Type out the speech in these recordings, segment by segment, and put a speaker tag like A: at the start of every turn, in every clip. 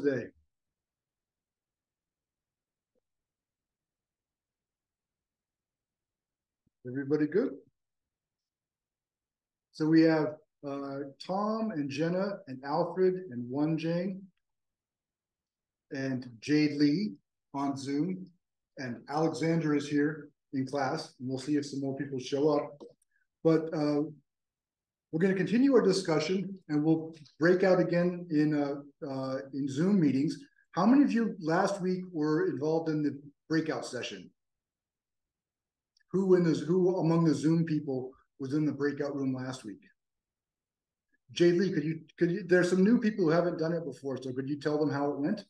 A: today? Everybody good? So we have Tom and Jenna and Alfred and One Jane and Jade Lee on Zoom, and Alexander is here in class, and we'll see if some more people show up. But we're going to continue our discussion, and we'll break out again in Zoom meetings. How many of you last week were involved in the breakout session? Who among the Zoom people was in the breakout room last week? Jay Lee, could you? There's some new people who haven't done it before, so could you tell them how it went?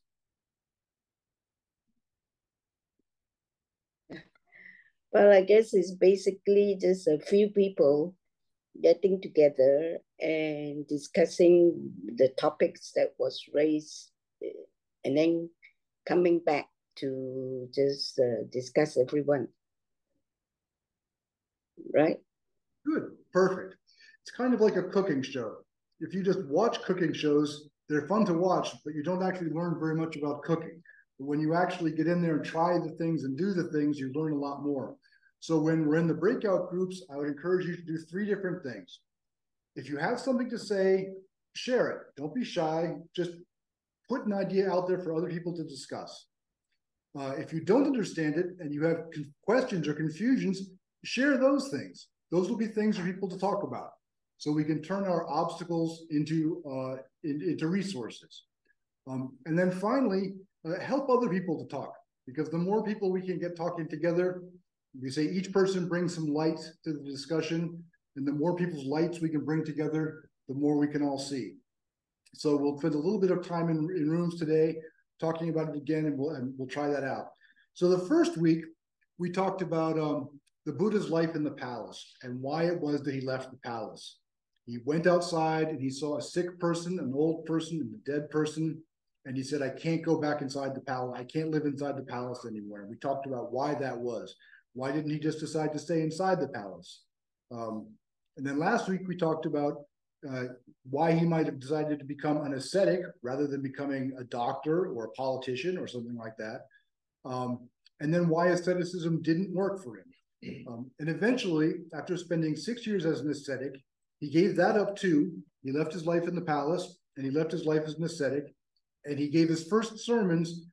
B: Well, I guess it's basically just a few people getting together and discussing the topics that was raised, and then coming back to just discuss everyone. Right?
A: Good, perfect. It's kind of like a cooking show. If you just watch cooking shows, they're fun to watch, but you don't actually learn very much about cooking. But when you actually get in there and try the things and do the things, you learn a lot more. So when we're in the breakout groups, I would encourage you to do 3 different things. If you have something to say, share it. Don't be shy. Just put an idea out there for other people to discuss. If you don't understand it and you have questions or confusions, share those things. Those will be things for people to talk about. So we can turn our obstacles into resources. And then finally, help other people to talk, because the more people we can get talking together, we say each person brings some light to the discussion, and the more people's lights we can bring together, the more we can all see. So we'll spend a little bit of time in rooms today talking about it again, and we'll try that out. So the first week, we talked about the Buddha's life in the palace and why it was that he left the palace. He went outside and he saw a sick person, an old person, and a dead person. And he said, I can't go back inside the palace. I can't live inside the palace anymore. And we talked about why that was. Why didn't he just decide to stay inside the palace? And then last week we talked about why he might have decided to become an ascetic rather than becoming a doctor or a politician or something like that. And then why asceticism didn't work for him. And eventually, after spending 6 years as an ascetic, he gave that up too. He left his life in the palace, and he left his life as an ascetic, and he gave his first sermons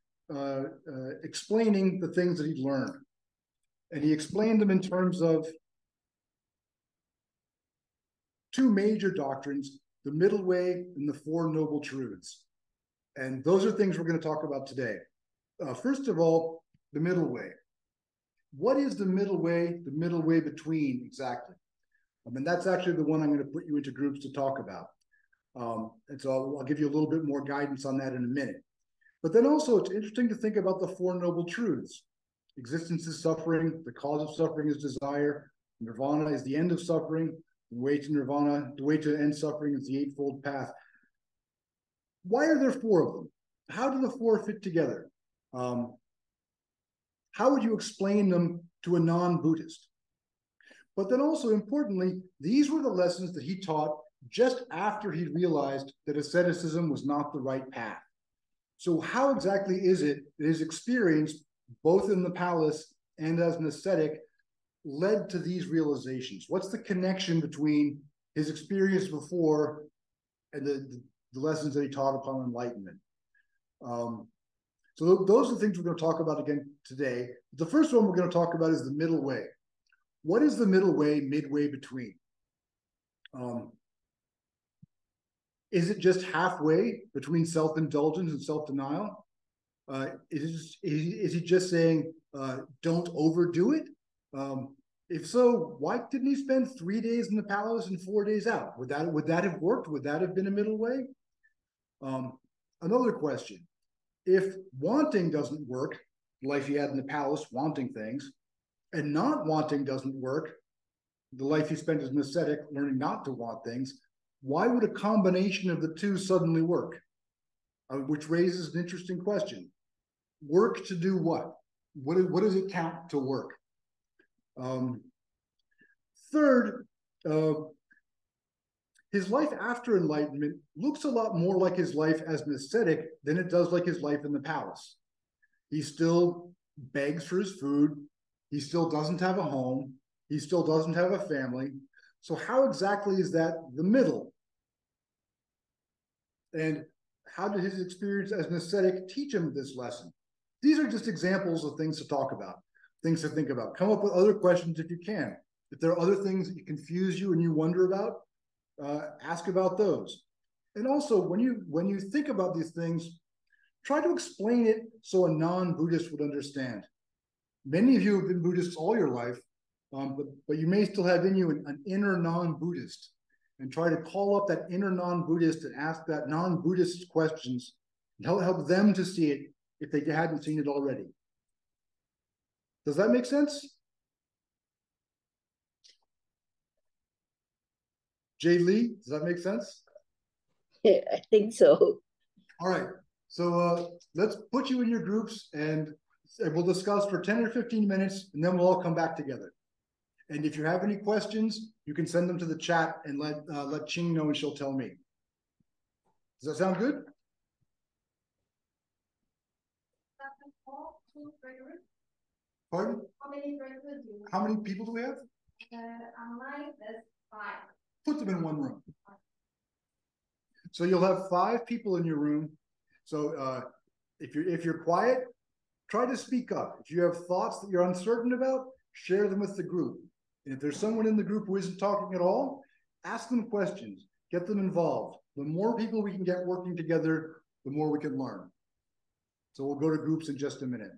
A: explaining the things that he'd learned. And he explained them in terms of 2 major doctrines, the middle way and the 4 noble truths. And those are things we're going to talk about today. First of all, the middle way. What is the middle way between exactly? And that's actually the one I'm going to put you into groups to talk about. And so I'll give you a little bit more guidance on that in a minute. But then also it's interesting to think about the 4 noble truths. Existence is suffering, the cause of suffering is desire, nirvana is the end of suffering, the way to nirvana, the way to end suffering is the 8-fold path. Why are there 4 of them? How do the 4 fit together? How would you explain them to a non-Buddhist? But then also importantly, these were the lessons that he taught just after he realized that asceticism was not the right path. So how exactly is it that his experience, both in the palace and as an ascetic, led to these realizations? What's the connection between his experience before and the lessons that he taught upon enlightenment? So those are the things we're going to talk about again today. The first one we're going to talk about is the middle way. What is the middle way, midway between? Is it just halfway between self-indulgence and self-denial? Is he just saying, don't overdo it? If so, why didn't he spend 3 days in the palace and 4 days out? Would that have worked? Would that have been a middle way? Another question. If wanting doesn't work, the life he had in the palace, wanting things, and not wanting doesn't work, the life he spent as an ascetic, learning not to want things, why would a combination of the 2 suddenly work? Which raises an interesting question. Work to do what? What does it count to work? Third, his life after enlightenment looks a lot more like his life as an ascetic than it does like his life in the palace. He still begs for his food. He still doesn't have a home. He still doesn't have a family. So how exactly is that the middle? And how did his experience as an ascetic teach him this lesson? These are just examples of things to talk about, things to think about. Come up with other questions if you can. If there are other things that confuse you and you wonder about, ask about those. And also, when you think about these things, try to explain it so a non-Buddhist would understand. Many of you have been Buddhists all your life, but you may still have in you an inner non-Buddhist, and try to call up that inner non-Buddhist and ask that non-Buddhist questions and help them to see it if they hadn't seen it already. Does that make sense? Jay Lee, does that make sense?
B: I think so.
A: All right. So let's put you in your groups and we'll discuss for 10 or 15 minutes and then we'll all come back together. And if you have any questions, you can send them to the chat and let Ching know and she'll tell me. Does that sound good? Pardon? How many people do we have?
C: Online, there's 5.
A: Put them in one room. So you'll have 5 people in your room. So if you're quiet, try to speak up. If you have thoughts that you're uncertain about, share them with the group. And if there's someone in the group who isn't talking at all, ask them questions, get them involved. The more people we can get working together, the more we can learn. So we'll go to groups in just a minute.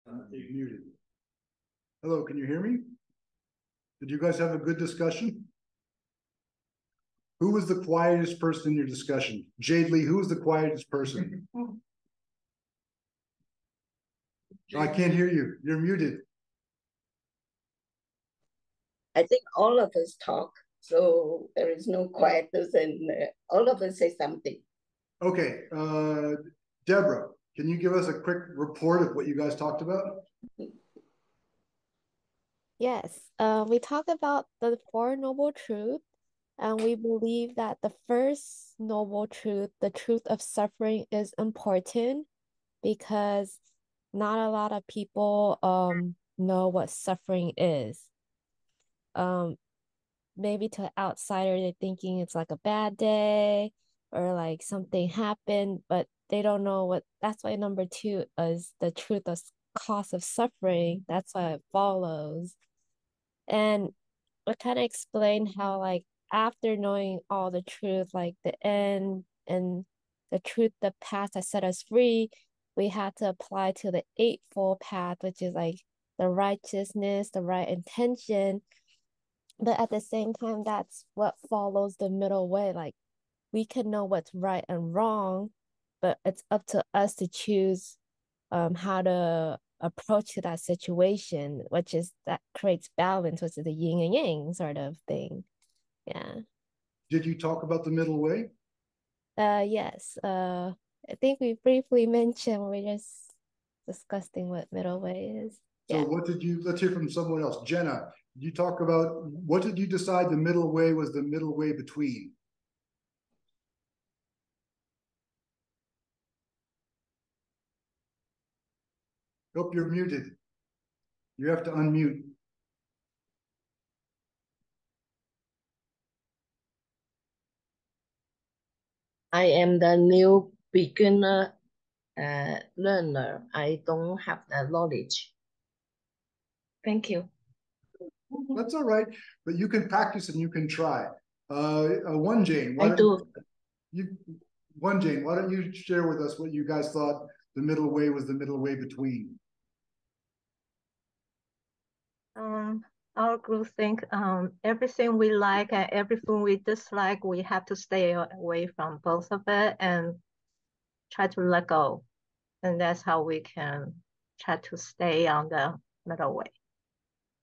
A: You're muted. Hello, can you hear me? Did you guys have a good discussion? Who was the quietest person in your discussion? Jade Lee, who was the quietest person? I can't hear you. You're muted.
B: I think all of us talk, so there is no quietness, and all of us say something.
A: Okay, Deborah, can you give us a quick report of what you guys talked about?
D: Yes, we talked about the Four Noble Truths, and we believe that the first noble truth, the truth of suffering, is important because not a lot of people know what suffering is. Maybe to an outsider, they're thinking it's like a bad day or like something happened, but they don't know what. That's why number two is the truth of cause of suffering. That's why it follows. And I kind of explained how, like, after knowing all the truth, like the end and the truth, the path that set us free, we had to apply to the eightfold path, which is like the righteousness, the right intention. But at the same time, that's what follows the middle way. Like, we can know what's right and wrong, but it's up to us to choose how to approach to that situation, which is that creates balance, which is the yin and yang sort of thing. Yeah.
A: Did you talk about the middle way?
D: Yes. I think we briefly mentioned when we just discussing what middle way is.
A: So
D: Yeah.
A: what did you, let's hear from someone else. Jenna, you talk about, what did you decide the middle way was the middle way between? Hope you're muted. You have to unmute.
E: I am the new beginner learner. I don't have the knowledge. Thank you.
A: That's all right, but you can practice and you can try. One Jane,
E: I do.
A: One Jane, why don't you share with us what you guys thought the middle way was the middle way between?
F: Our group think everything we like and everything we dislike, we have to stay away from both of it and try to let go. And that's how we can try to stay on the middle way.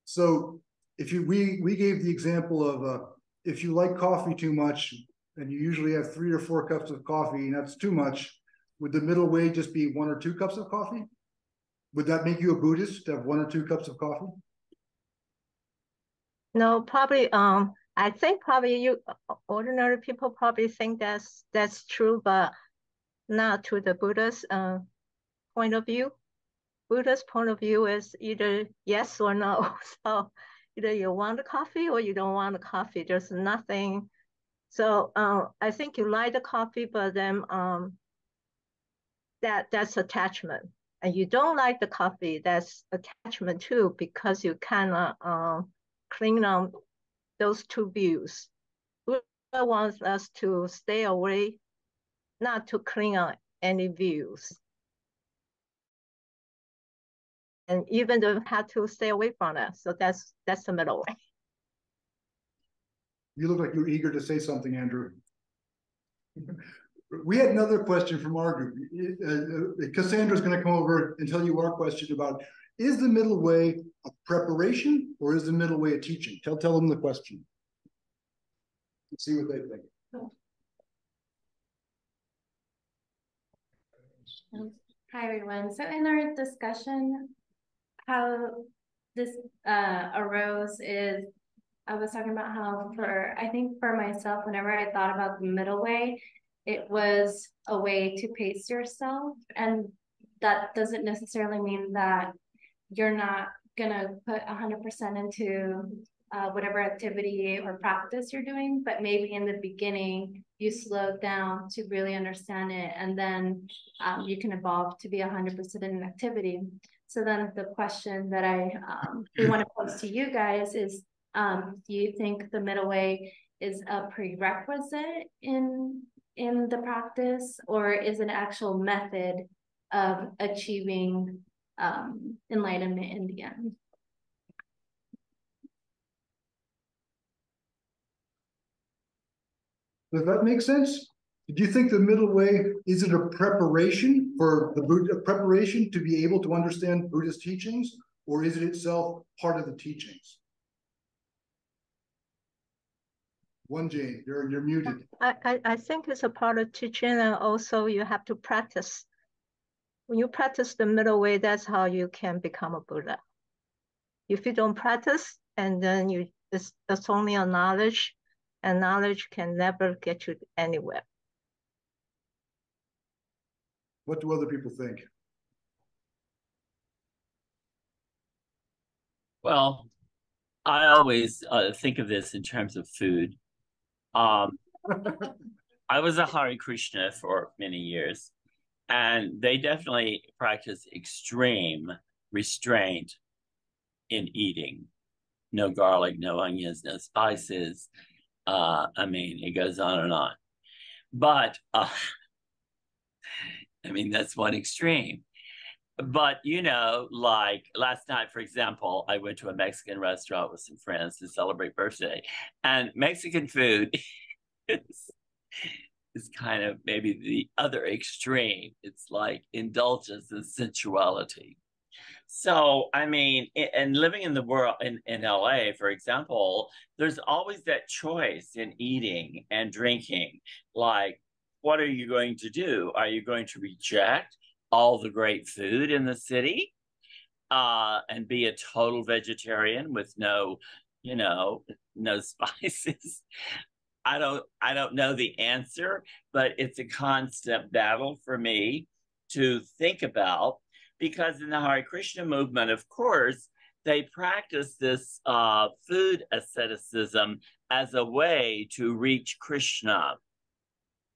A: So if you, we gave the example of if you like coffee too much and you usually have 3 or 4 cups of coffee and that's too much, would the middle way just be 1 or 2 cups of coffee? Would that make you a Buddhist to have 1 or 2 cups of coffee?
F: No, probably I think probably you ordinary people probably think that's true, but not to the Buddhist point of view. Buddha's point of view is either yes or no. So either you want the coffee or you don't want the coffee. There's nothing. So I think you like the coffee, but then that's attachment. And you don't like the coffee, that's attachment too, because you kind of cling on those two views. Buddha wants us to stay away, not to cling on any views. And even though we have to stay away from it. So that's the middle way.
A: You look like you're eager to say something, Andrew. We had another question from our group. Cassandra's going to come over and tell you our question about, is the middle way a preparation or is the middle way a teaching? Tell them the question. Let's see what they think.
C: Hi, everyone. So in our discussion, how this arose is, I was talking about how I think for myself, whenever I thought about the middle way, it was a way to pace yourself. And that doesn't necessarily mean that you're not gonna put 100% into whatever activity or practice you're doing, but maybe in the beginning, you slow down to really understand it. And then you can evolve to be 100% in an activity. So then the question that we want to pose to you guys is, do you think the middle way is a prerequisite in the practice, or is an actual method of achieving enlightenment in the end.
A: Does that make sense? Do you think the middle way, is it a preparation for the Buddha, preparation to be able to understand Buddhist teachings, or is it itself part of the teachings? One Jane, you're muted.
F: I think it's a part of teaching, and also you have to practice. When you practice the middle way, that's how you can become a Buddha. If you don't practice, and then it's only a knowledge, and knowledge can never get you anywhere.
A: What do other people think?
G: Well, I always think of this in terms of food. I was a Hare Krishna for many years, and they definitely practice extreme restraint in eating. No garlic, no onions, no spices. I mean, it goes on and on. But I mean, that's one extreme. But, you know, like last night, for example, I went to a Mexican restaurant with some friends to celebrate birthday. And Mexican food is kind of maybe the other extreme. It's like indulgence and sensuality. So, I mean, and living in the world, in LA, for example, there's always that choice in eating and drinking. Like, what are you going to do? Are you going to reject all the great food in the city and be a total vegetarian with no, you know, no spices? I don't know the answer, but it's a constant battle for me to think about, because in the Hare Krishna movement, of course, they practice this food asceticism as a way to reach Krishna.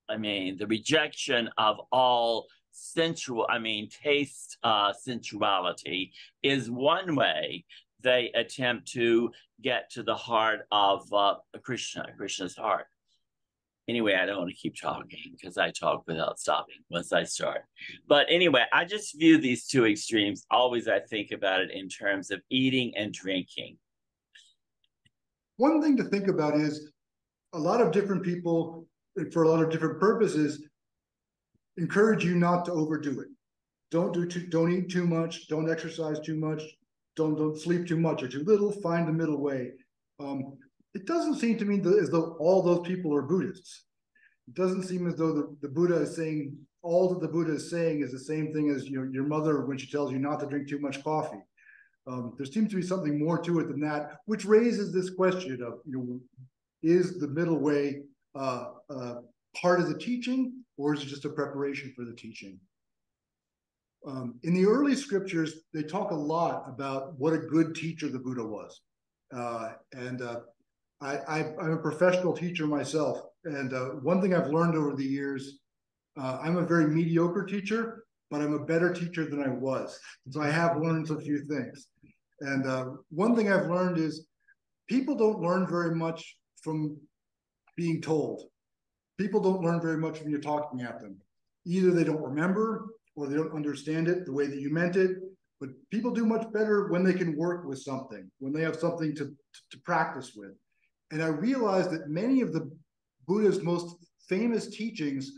G: I mean, the rejection of all taste sensuality is one way they attempt to get to the heart of Krishna's heart. Anyway, I don't want to keep talking because I talk without stopping once I start. But anyway, I just view these two extremes. Always I think about it in terms of eating and drinking.
A: One thing to think about is a lot of different people, for a lot of different purposes, encourage you not to overdo it. Don't eat too much, don't exercise too much, don't sleep too much or too little, find the middle way. It doesn't seem to me as though all those people are Buddhists. It doesn't seem as though the Buddha is saying, all that the Buddha is saying is the same thing as your mother when she tells you not to drink too much coffee. There seems to be something more to it than that, which raises this question of, is the middle way part of the teaching, or is it just a preparation for the teaching? In the early scriptures, they talk a lot about what a good teacher the Buddha was. I'm a professional teacher myself. And one thing I've learned over the years, I'm a very mediocre teacher, but I'm a better teacher than I was. So I have learned a few things. And one thing I've learned is people don't learn very much from being told. People don't learn very much when you're talking at them. Either they don't remember or they don't understand it the way that you meant it. But people do much better when they can work with something, when they have something to practice with. And I realized that many of the Buddha's most famous teachings,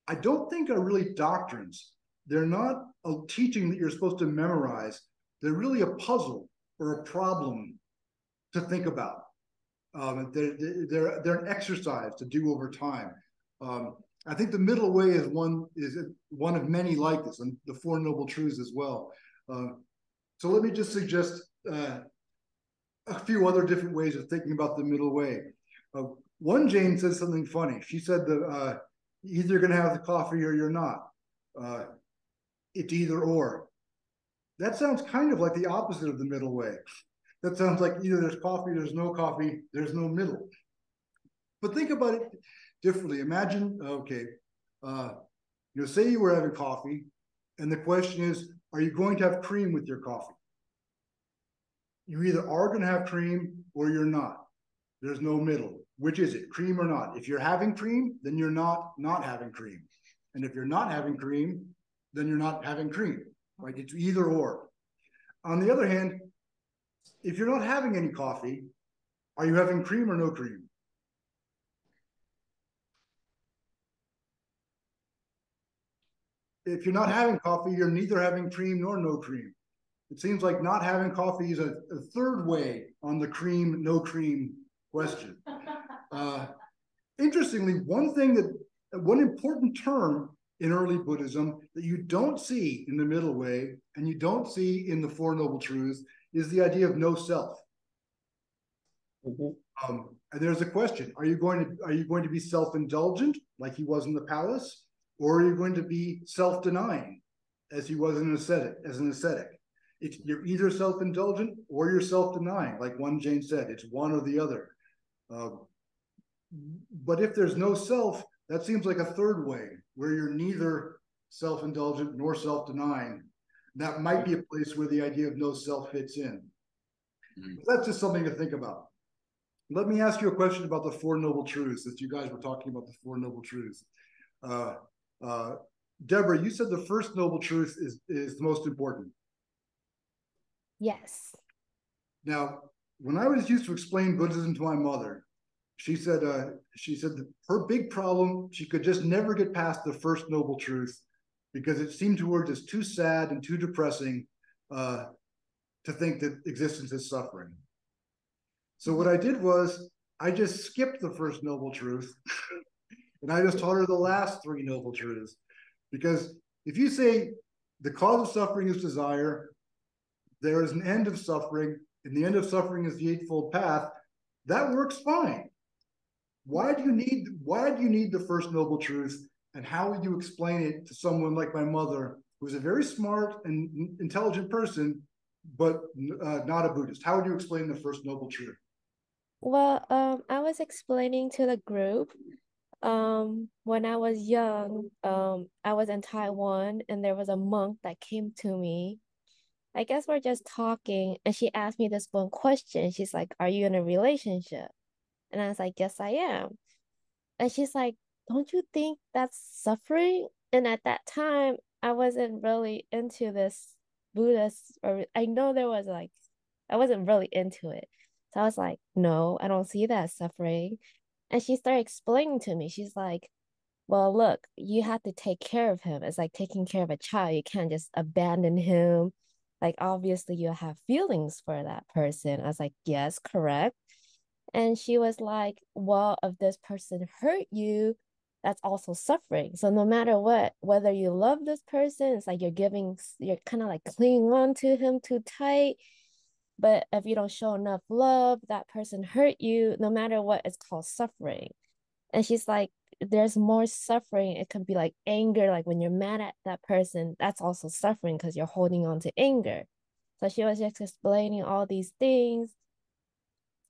A: I don't think are really doctrines. They're not a teaching that you're supposed to memorize. They're really a puzzle or a problem to think about. They're an exercise to do over time. I think the middle way is one of many like this, and the Four Noble Truths as well. So let me just suggest a few other different ways of thinking about the middle way. One Jane said something funny. She said that either you're going to have the coffee or you're not. It's either or. That sounds kind of like the opposite of the middle way. That sounds like either there's coffee, there's no middle. But think about it differently. Imagine, okay, say you were having coffee, and the question is, are you going to have cream with your coffee? You either are going to have cream or you're not. There's no middle. Which is it, cream or not? If you're having cream, then you're not having cream. And if you're not having cream, then you're not having cream. right? It's either or. On the other hand, if you're not having any coffee, are you having cream or no cream? If you're not having coffee, you're neither having cream nor no cream. It seems like not having coffee is a third way on the cream, no cream question. Interestingly, one important term in early Buddhism that you don't see in the middle way and you don't see in the Four Noble Truths is the idea of no self. And there's a question: Are you going to be self-indulgent like he was in the palace, or are you going to be self-denying as he was an ascetic? You're either self-indulgent or you're self-denying, like one Jane said. It's one or the other. But if there's no self, that seems like a third way where you're neither self-indulgent nor self-denying. That might be a place where the idea of no self fits in. That's just something to think about. Let me ask you a question about the Four Noble Truths, since you guys were talking about the Four Noble Truths. Deborah, you said the first Noble Truth is the most important.
D: Yes.
A: Now, when I was used to explain Buddhism to my mother, she said that her big problem, she could just never get past the first Noble Truth because it seemed to her just too sad and too depressing to think that existence is suffering. So what I did was I just skipped the first Noble Truth and I just taught her the last three Noble Truths. Because if you say the cause of suffering is desire, there is an end of suffering, and the end of suffering is the Eightfold Path, that works fine. Why do you need the first Noble Truth, and how would you explain it to someone like my mother, who's a very smart and intelligent person, but not a Buddhist? How would you explain the first Noble Truth?
D: Well, I was explaining to the group, when I was young, I was in Taiwan and there was a monk that came to me. I guess we're just talking, and she asked me this one question. She's like, "Are you in a relationship?" And I was like, "Yes, I am." And she's like, "Don't you think that's suffering?" And at that time, I wasn't really into this Buddhist, or I know there was like, I wasn't really into it. So I was like, "No, I don't see that as suffering." And she started explaining to me. She's like, "Well, look, you have to take care of him. It's like taking care of a child. You can't just abandon him. Like, obviously, you have feelings for that person." I was like, "Yes, correct." And she was like, "Well, if this person hurt you, that's also suffering. So no matter what, whether you love this person, it's like you're kind of like clinging on to him too tight. But if you don't show enough love, that person hurt you, no matter what, it's called suffering." And she's like, there's more suffering. It can be like anger, like when you're mad at that person, that's also suffering because you're holding on to anger. So she was just explaining all these things.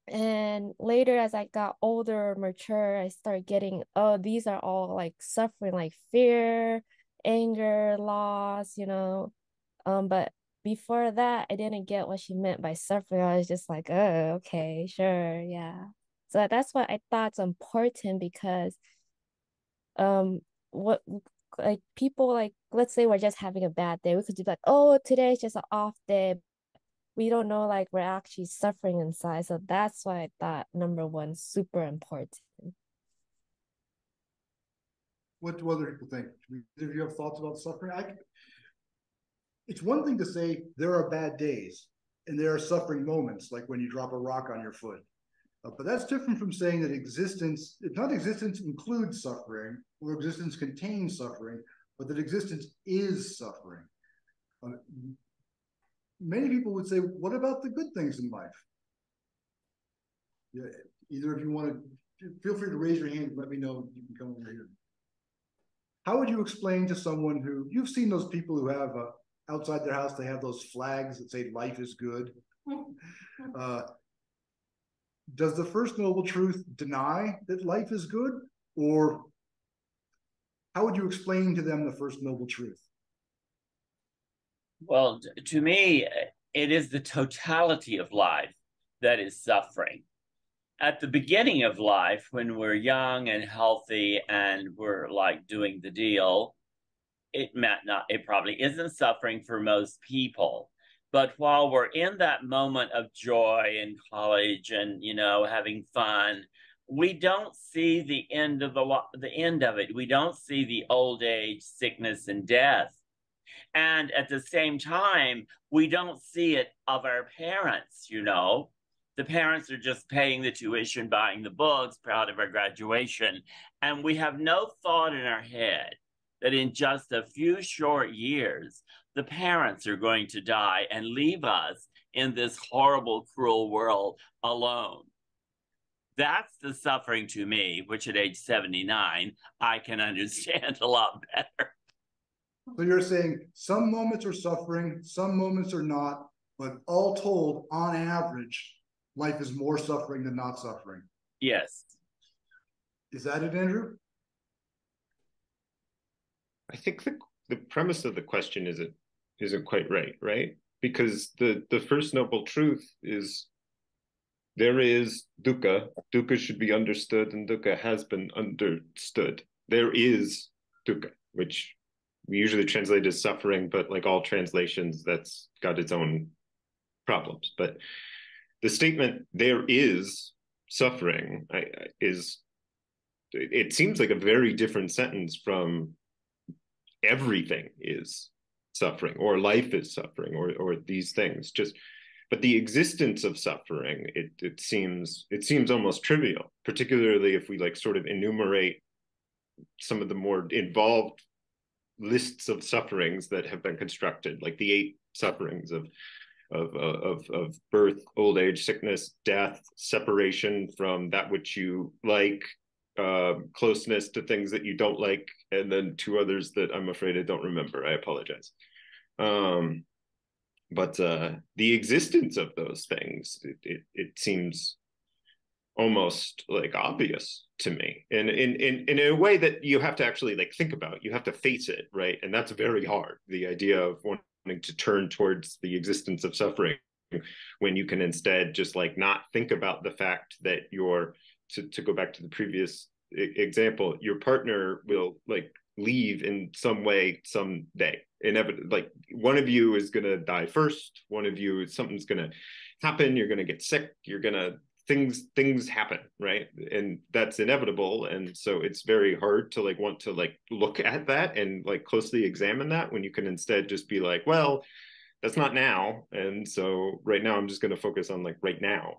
D: And later, as I got older, mature, I started getting, oh, these are all like suffering, like fear, anger, loss, But before that, I didn't get what she meant by suffering. I was just like, oh, okay, sure, yeah. So that's what I thought's important because what like people, like, let's say we're just having a bad day, we could be like, oh, today's just an off day. We don't know, like, we're actually suffering inside. So that's why I thought number one super important.
A: What do other people think? Do you have thoughts about suffering? It's one thing to say there are bad days and there are suffering moments, like when you drop a rock on your foot. But that's different from saying that existence includes suffering, or existence contains suffering, but that existence is suffering. Many people would say, what about the good things in life? Yeah, either of you want to, feel free to raise your hand and let me know. You can come over here. How would you explain to someone who, you've seen those people who have outside their house, they have those flags that say life is good. Does the first Noble Truth deny that life is good? Or how would you explain to them the first Noble Truth?
G: Well, to me, it is the totality of life that is suffering. At the beginning of life, when we're young and healthy and we're like doing the deal, it probably isn't suffering for most people. But while we're in that moment of joy in college and, you know, having fun, we don't see the end of the end of it. We don't see the old age, sickness, and death. And at the same time, we don't see it of our parents, you know. The parents are just paying the tuition, buying the books, proud of our graduation. And we have no thought in our head that in just a few short years, the parents are going to die and leave us in this horrible, cruel world alone. That's the suffering to me, which at age 79, I can understand a lot better.
A: So you're saying some moments are suffering, some moments are not, but all told, on average, life is more suffering than not suffering.
G: Yes.
A: Is that it, Andrew?
H: I think the premise of the question isn't quite right? Because the first noble truth is there is dukkha. Dukkha should be understood, and dukkha has been understood. There is dukkha, which we usually translate as suffering, but like all translations, that's got its own problems. But the statement "there is suffering" it seems like a very different sentence from everything is suffering, or life is suffering, or these things. But the existence of suffering, it seems almost trivial, particularly if we like sort of enumerate some of the more involved lists of sufferings that have been constructed, like the 8 sufferings of birth, old age, sickness, death, separation from that which you like, closeness to things that you don't like, and then 2 others that I'm afraid I don't remember. I apologize. But the existence of those things, it seems almost like obvious to me, and in a way that you have to actually like think about. You have to face it, right? And that's very hard. The idea of wanting to turn towards the existence of suffering when you can instead just like not think about the fact that you're, to go back to the previous example, your partner will like leave in some way someday. Inevitably, like one of you is going to die first, one of you, something's going to happen, you're going to get sick, you're going to, things happen, right? And that's inevitable. And so it's very hard to like want to like look at that and like closely examine that, when you can instead just be like, well, that's not now, and so right now I'm just going to focus on like right now.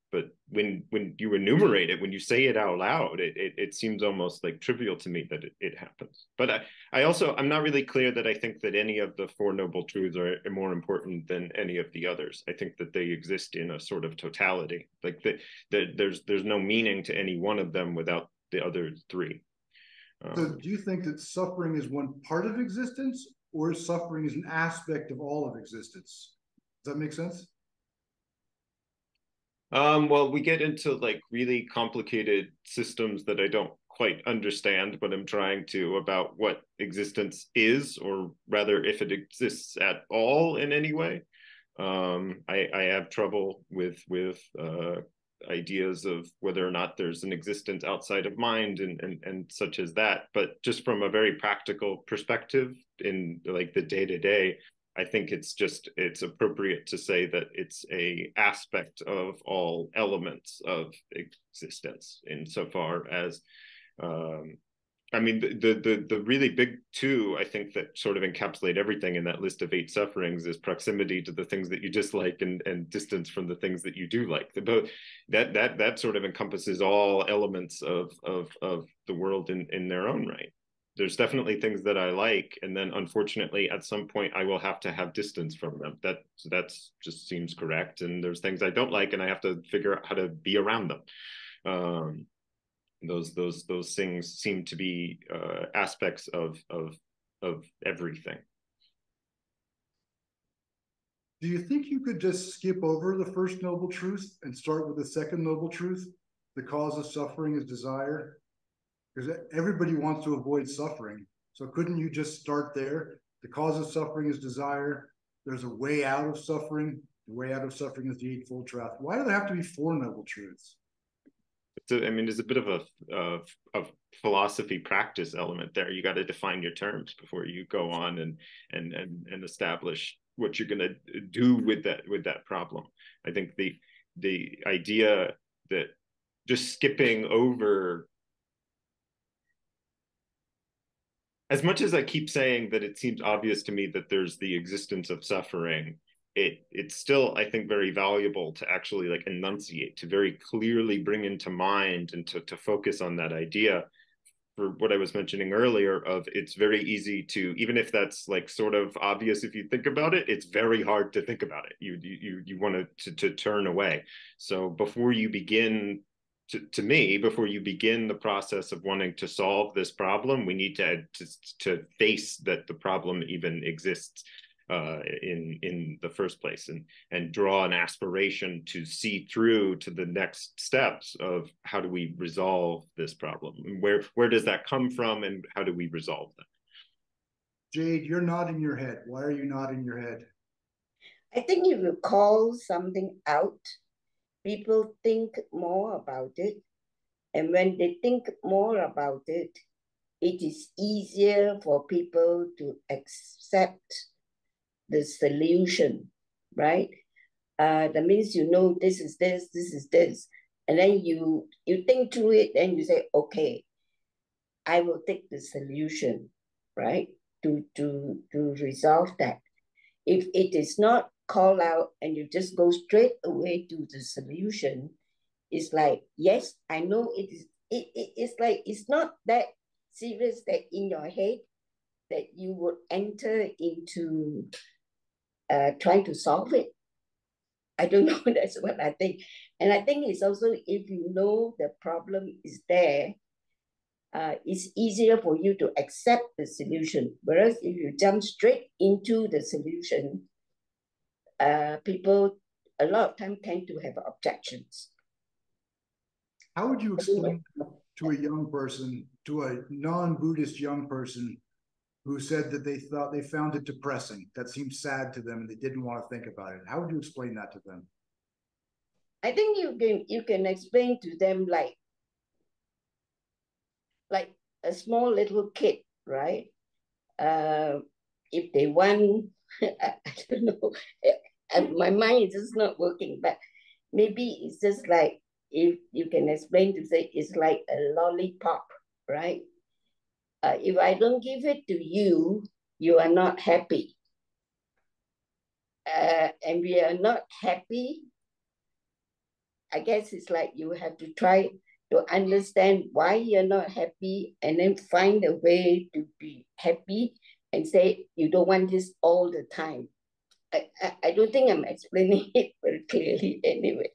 H: But when you enumerate it, when you say it out loud, it seems almost like trivial to me that it happens. But I'm not really clear that I think that any of the 4 noble truths are more important than any of the others. I think that they exist in a sort of totality, like there's no meaning to any one of them without the other 3.
A: So do you think that suffering is one part of existence, or suffering is an aspect of all of existence? Does that make sense?
H: Well, we get into like really complicated systems that I don't quite understand, but I'm trying to, about what existence is, or rather if it exists at all in any way. I have trouble with ideas of whether or not there's an existence outside of mind and such as that. But just from a very practical perspective, in like the day-to-day, I think it's appropriate to say that it's a aspect of all elements of existence, insofar as I mean, the really big 2, I think, that sort of encapsulate everything in that list of 8 sufferings is proximity to the things that you dislike, and distance from the things that you do like. That sort of encompasses all elements of the world in their own right. There's definitely things that I like, and then unfortunately at some point I will have to have distance from them. That's just seems correct. And there's things I don't like, and I have to figure out how to be around them. Those things seem to be aspects of everything.
A: Do you think you could just skip over the first noble truth and start with the second noble truth? The cause of suffering is desire. Because everybody wants to avoid suffering. So couldn't you just start there? The cause of suffering is desire. There's a way out of suffering. The way out of suffering is the Eightfold Path. Why do there have to be 4 noble truths?
H: So I mean, there's a bit of a philosophy practice element there. You got to define your terms before you go on and establish what you're going to do with that problem. I think the idea that just skipping over, as much as I keep saying that it seems obvious to me that there's the existence of suffering, it's still, I think, very valuable to actually like enunciate, to very clearly bring into mind and to focus on that idea. For what I was mentioning earlier of, it's very easy to, even if that's like sort of obvious if you think about it, it's very hard to think about it. You want to turn away. So before you begin, to me, before you begin the process of wanting to solve this problem, we need to face that the problem even exists in the first place, and draw an aspiration to see through to the next steps of how do we resolve this problem, and where does that come from, and how do we resolve that?
A: Jade, you're nodding your head. Why are you nodding your head?
B: I think if you call something out, people think more about it. And when they think more about it, it is easier for people to accept the solution, right? That means this is this, this is this. And then you think through it and you say, okay, I will take the solution, right? To resolve that. If it is not called out and you just go straight away to the solution, it's like, yes, I know it is. It's like, it's not that serious that in your head that you would enter into trying to solve it. I don't know. That's what I think. And I think it's also, if you know the problem is there, it's easier for you to accept the solution. Whereas if you jump straight into the solution, people a lot of time tend to have objections.
A: How would you explain to a young person, to a non-Buddhist young person who said that they thought they found it depressing, that seemed sad to them and they didn't want to think about it? How would you explain that to them?
B: I think you can explain to them like a small little kid, right? If they want, I don't know, my mind is just not working, but maybe it's just like, if you can explain to say, it's like a lollipop, right? If I don't give it to you, you are not happy. And we are not happy. I guess it's like you have to try to understand why you're not happy, and then find a way to be happy, and say you don't want this all the time. I don't think I'm explaining it very clearly anyway.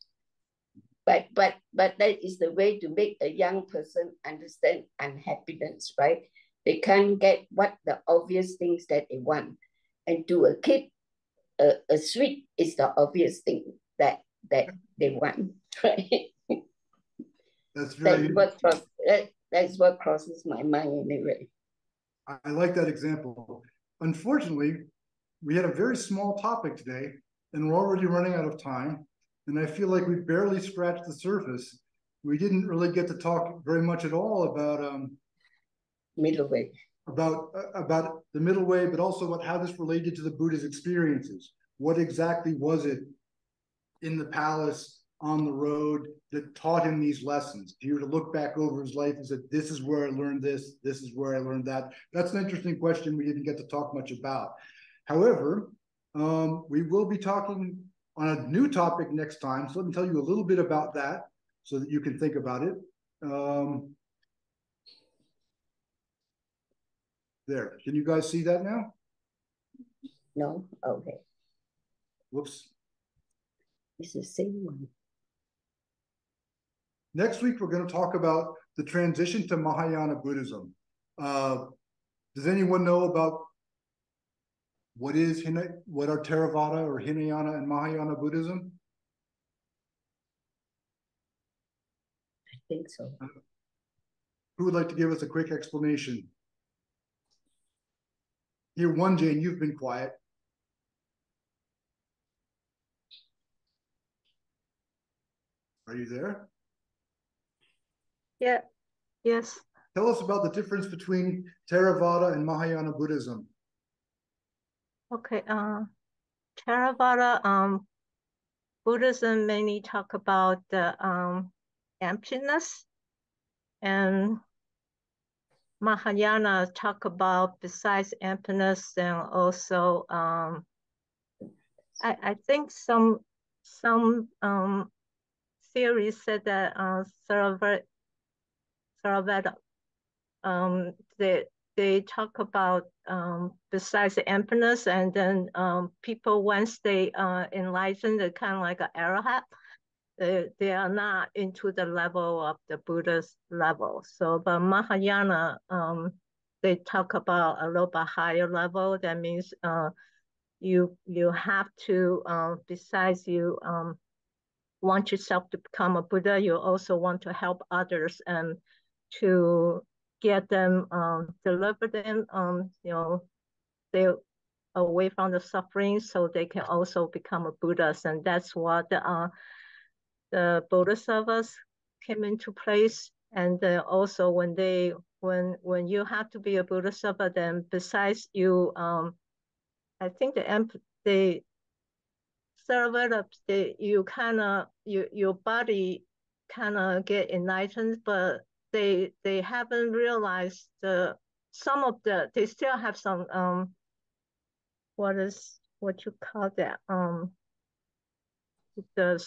B: But that is the way to make a young person understand unhappiness, right? They can't get what the obvious things that they want. And to a kid, a sweet is the obvious thing that they want, right?
A: That's very
B: That's what crosses my mind anyway.
A: I like that example. Unfortunately, we had a very small topic today, and we're already running out of time. And I feel like we barely scratched the surface. We didn't really get to talk very much at all about
B: middle way,
A: about the middle way, but also about how this related to the Buddha's experiences. What exactly was it in the palace, on the road, that taught him these lessons? If you were to look back over his life and said, this is where I learned this is where I learned that. That's an interesting question we didn't get to talk much about. However, we will be talking on a new topic next time. So let me tell you a little bit about that so that you can think about it. There, can you guys see that now?
B: No? Okay.
A: Whoops.
B: It's the same one.
A: Next week, we're going to talk about the transition to Mahayana Buddhism. Does anyone know about what are Theravada or Hinayana and Mahayana Buddhism?
B: I think so.
A: Who would like to give us a quick explanation? Here, one, Jane, you've been quiet. Are you there?
F: Yeah. Yes.
A: Tell us about the difference between Theravada and Mahayana Buddhism.
F: Okay. Theravada Buddhism mainly talk about the emptiness, and Mahayana talk about besides emptiness and also I think some theories said that Theravada they talk about besides the emptiness, and then people once they enlighten, they're kind of like an arahat. They are not into the level of the Buddha's level. So, but Mahayana, they talk about a little bit higher level. That means you have to, besides you want yourself to become a Buddha, you also want to help others and to get them, deliver them, they away from the suffering, so they can also become a Buddhas. And that's what the Bodhisattvas came into place. And also when you have to be a Bodhisattva, then besides you, I think the Theravada, you kind of your body kind of get enlightened, but they haven't realized they still have some what you call that the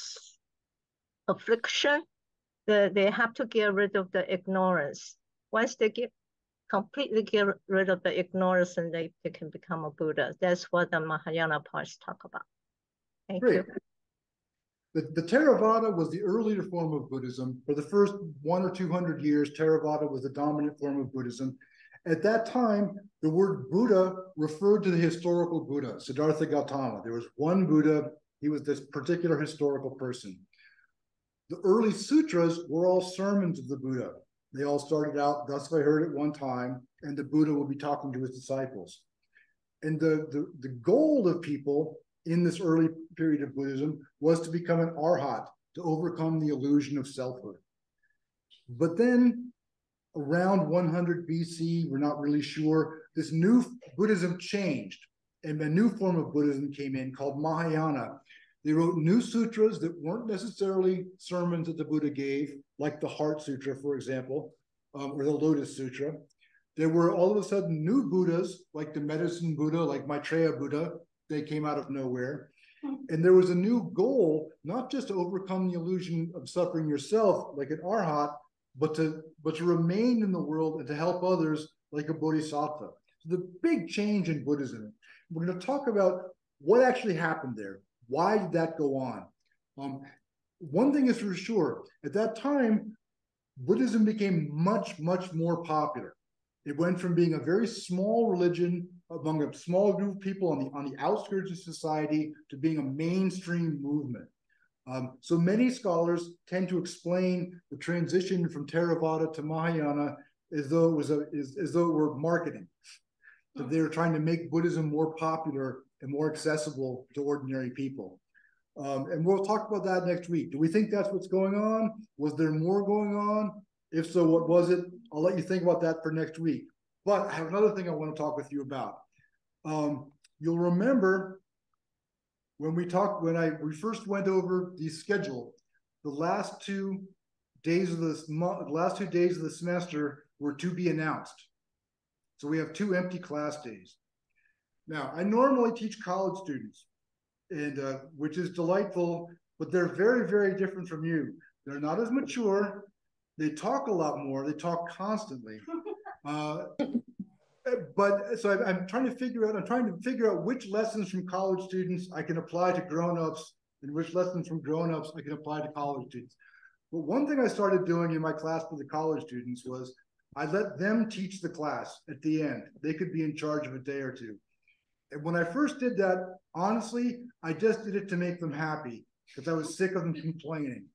F: affliction. They have to get rid of the ignorance. Once they completely get rid of the ignorance, and they can become a Buddha. That's what the Mahayana parts talk about. Thank you.
A: The Theravada was the earlier form of Buddhism. For the first 100 or 200 years, Theravada was the dominant form of Buddhism. At that time, the word Buddha referred to the historical Buddha, Siddhartha Gautama. There was one Buddha. He was this particular historical person. The early sutras were all sermons of the Buddha. They all started out, thus I heard at one time, and the Buddha would be talking to his disciples. And the goal of people in this early period of Buddhism was to become an arhat, to overcome the illusion of selfhood. But then around 100 BC, we're not really sure, this new Buddhism changed, and a new form of Buddhism came in called Mahayana. They wrote new sutras that weren't necessarily sermons that the Buddha gave, like the Heart Sutra, for example, or the Lotus Sutra. There were all of a sudden new Buddhas, like the Medicine Buddha, like Maitreya Buddha. They came out of nowhere. And there was a new goal, not just to overcome the illusion of suffering yourself, like an arhat, but to remain in the world and to help others, like a bodhisattva. So the big change in Buddhism. We're going to talk about what actually happened there. Why did that go on? One thing is for sure, at that time, Buddhism became much, much more popular. It went from being a very small religion among a small group of people on the outskirts of society to being a mainstream movement. So many scholars tend to explain the transition from Theravada to Mahayana as though it were marketing. That they were trying to make Buddhism more popular and more accessible to ordinary people. And we'll talk about that next week. Do we think that's what's going on? Was there more going on? If so, what was it? I'll let you think about that for next week. But I have another thing I want to talk with you about. You'll remember when we first went over the schedule, the last 2 days of the semester were to be announced. So we have 2 empty class days. Now, I normally teach college students, and which is delightful, but they're very, very different from you. They're not as mature. They talk a lot more. They talk constantly. But so I'm trying to figure out which lessons from college students I can apply to grown-ups and which lessons from grown-ups I can apply to college students. But one thing I started doing in my class for the college students was I let them teach the class at the end. They could be in charge of a day or two. And when I first did that, honestly, I just did it to make them happy because I was sick of them complaining.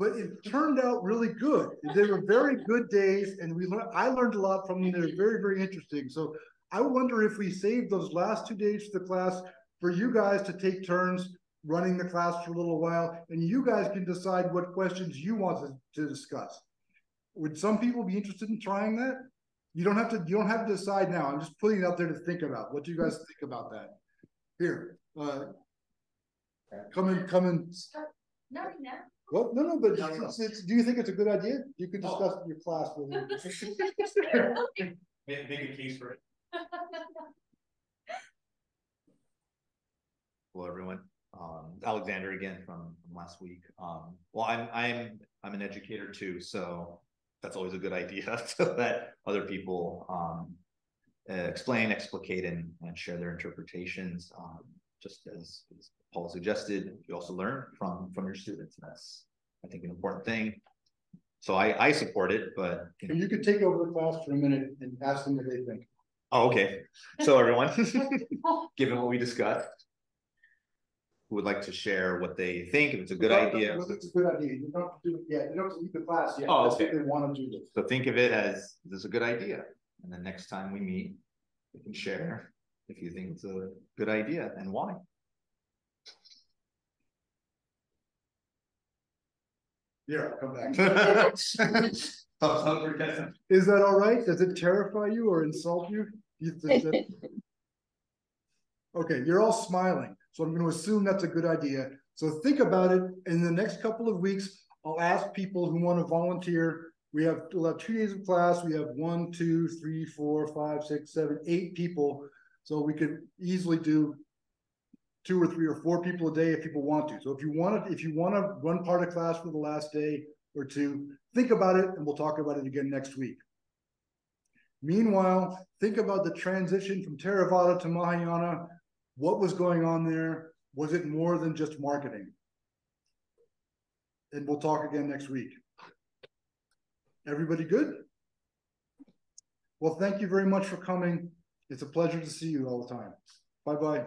A: But it turned out really good. They were very good days, and I learned a lot from them. They were very, very interesting. So I wonder if we save those last 2 days for the class for you guys to take turns running the class for a little while, and you guys can decide what questions you want to discuss. Would some people be interested in trying that? You don't have to decide now. I'm just putting it out there to think about. What do you guys think about that? Here, come in.
C: No, no.
A: What? No, but do you think it's a good idea? You could discuss it in your class with him.
I: Make a case for it. Hello, everyone. Alexander again from last week. Well, I'm an educator too, so that's always a good idea so that other people explain, explicate, and share their interpretations. Just as Paul suggested, you also learn from your students. And that's, I think, an important thing. So I support it, but
A: you could take over the class for a minute and ask them what they think.
I: Oh, okay. So everyone, given what we discussed, who would like to share what they think, if it's a good idea?
A: It's a good idea. You don't have to do it yet. You don't have to leave the class yet.
I: Oh,
A: okay.
I: If
A: they want to do this.
I: So think of it as this is a good idea. And the next time we meet, we can share if you think it's a good idea and why.
A: Yeah, I'll come back. Is that all right? Does it terrify you or insult you? Okay, you're all smiling. So I'm going to assume that's a good idea. So think about it. In the next couple of weeks, I'll ask people who want to volunteer. We'll have 2 days of class. We have 1, 2, 3, 4, 5, 6, 7, 8 people. So we could easily do 2 or 3 or 4 people a day if people want to. So if you want to run part of class for the last day or 2, think about it, and we'll talk about it again next week. Meanwhile, think about the transition from Theravada to Mahayana. What was going on there? Was it more than just marketing? And we'll talk again next week. Everybody good? Well, thank you very much for coming. It's a pleasure to see you all the time. Bye-bye.